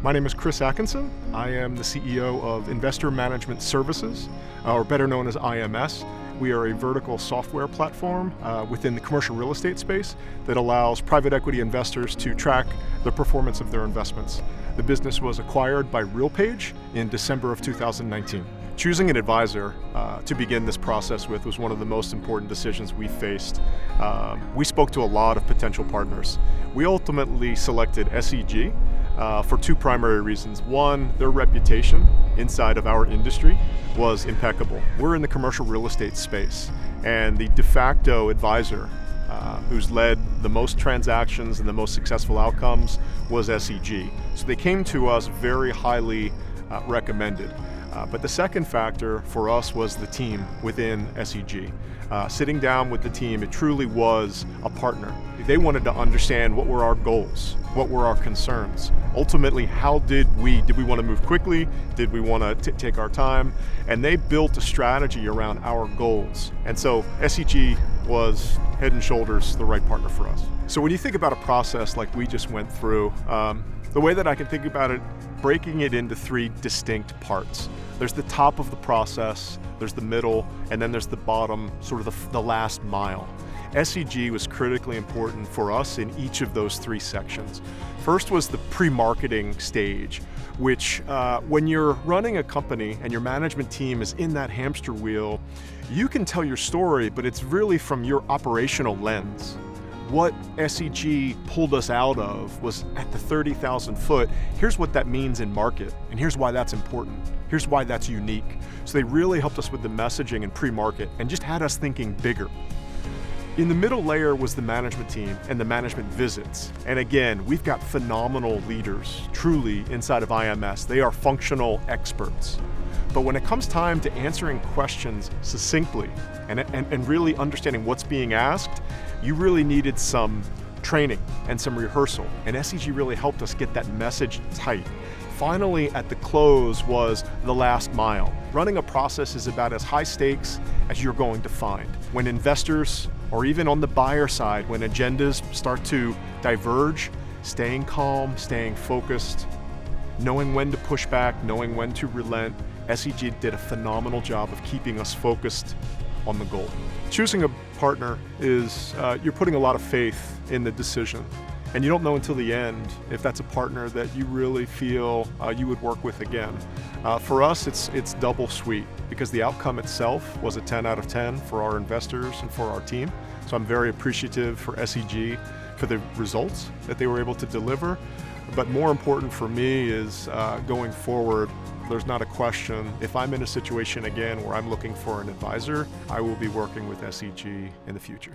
My name is Chris Atkinson. I am the CEO of Investor Management Services, or better known as IMS. We are a vertical software platform within the commercial real estate space that allows private equity investors to track the performance of their investments. The business was acquired by RealPage in December of 2019. Choosing an advisor to begin this process with was one of the most important decisions we faced. We spoke to a lot of potential partners. We ultimately selected SEG for two primary reasons. One, their reputation inside of our industry was impeccable. We're in the commercial real estate space, and the de facto advisor who's led the most transactions and the most successful outcomes was SEG. So they came to us very highly recommended. But the second factor for us was the team within SEG. Sitting down with the team, it truly was a partner. They wanted to understand what were our goals, what were our concerns. Ultimately, did we want to move quickly? Did we want to take our time? And they built a strategy around our goals. And so SEG was head and shoulders the right partner for us. So when you think about a process like we just went through, the way that I can think about it, breaking it into three distinct parts. There's the top of the process, there's the middle, and then there's the bottom, sort of the last mile. SEG was critically important for us in each of those three sections. First was the pre-marketing stage, which when you're running a company and your management team is in that hamster wheel, you can tell your story, but it's really from your operational lens. What SEG pulled us out of was at the 30,000 foot, here's what that means in market, and here's why that's important. Here's why that's unique. So they really helped us with the messaging and pre-market and just had us thinking bigger. In the middle layer was the management team and the management visits. And again, we've got phenomenal leaders, truly, inside of IMS. They are functional experts. But when it comes time to answering questions succinctly and really understanding what's being asked, you really needed some training and some rehearsal. And SEG really helped us get that message tight. Finally, at the close was the last mile. Running a process is about as high stakes as you're going to find. When investors, or even on the buyer side, when agendas start to diverge, staying calm, staying focused, knowing when to push back, knowing when to relent, SEG did a phenomenal job of keeping us focused on the goal. Choosing a partner is, you're putting a lot of faith in the decision. And you don't know until the end if that's a partner that you really feel you would work with again. For us, it's double sweet because the outcome itself was a 10 out of 10 for our investors and for our team. So I'm very appreciative for SEG for the results that they were able to deliver. But more important for me is going forward, there's not a question. If I'm in a situation again where I'm looking for an advisor, I will be working with SEG in the future.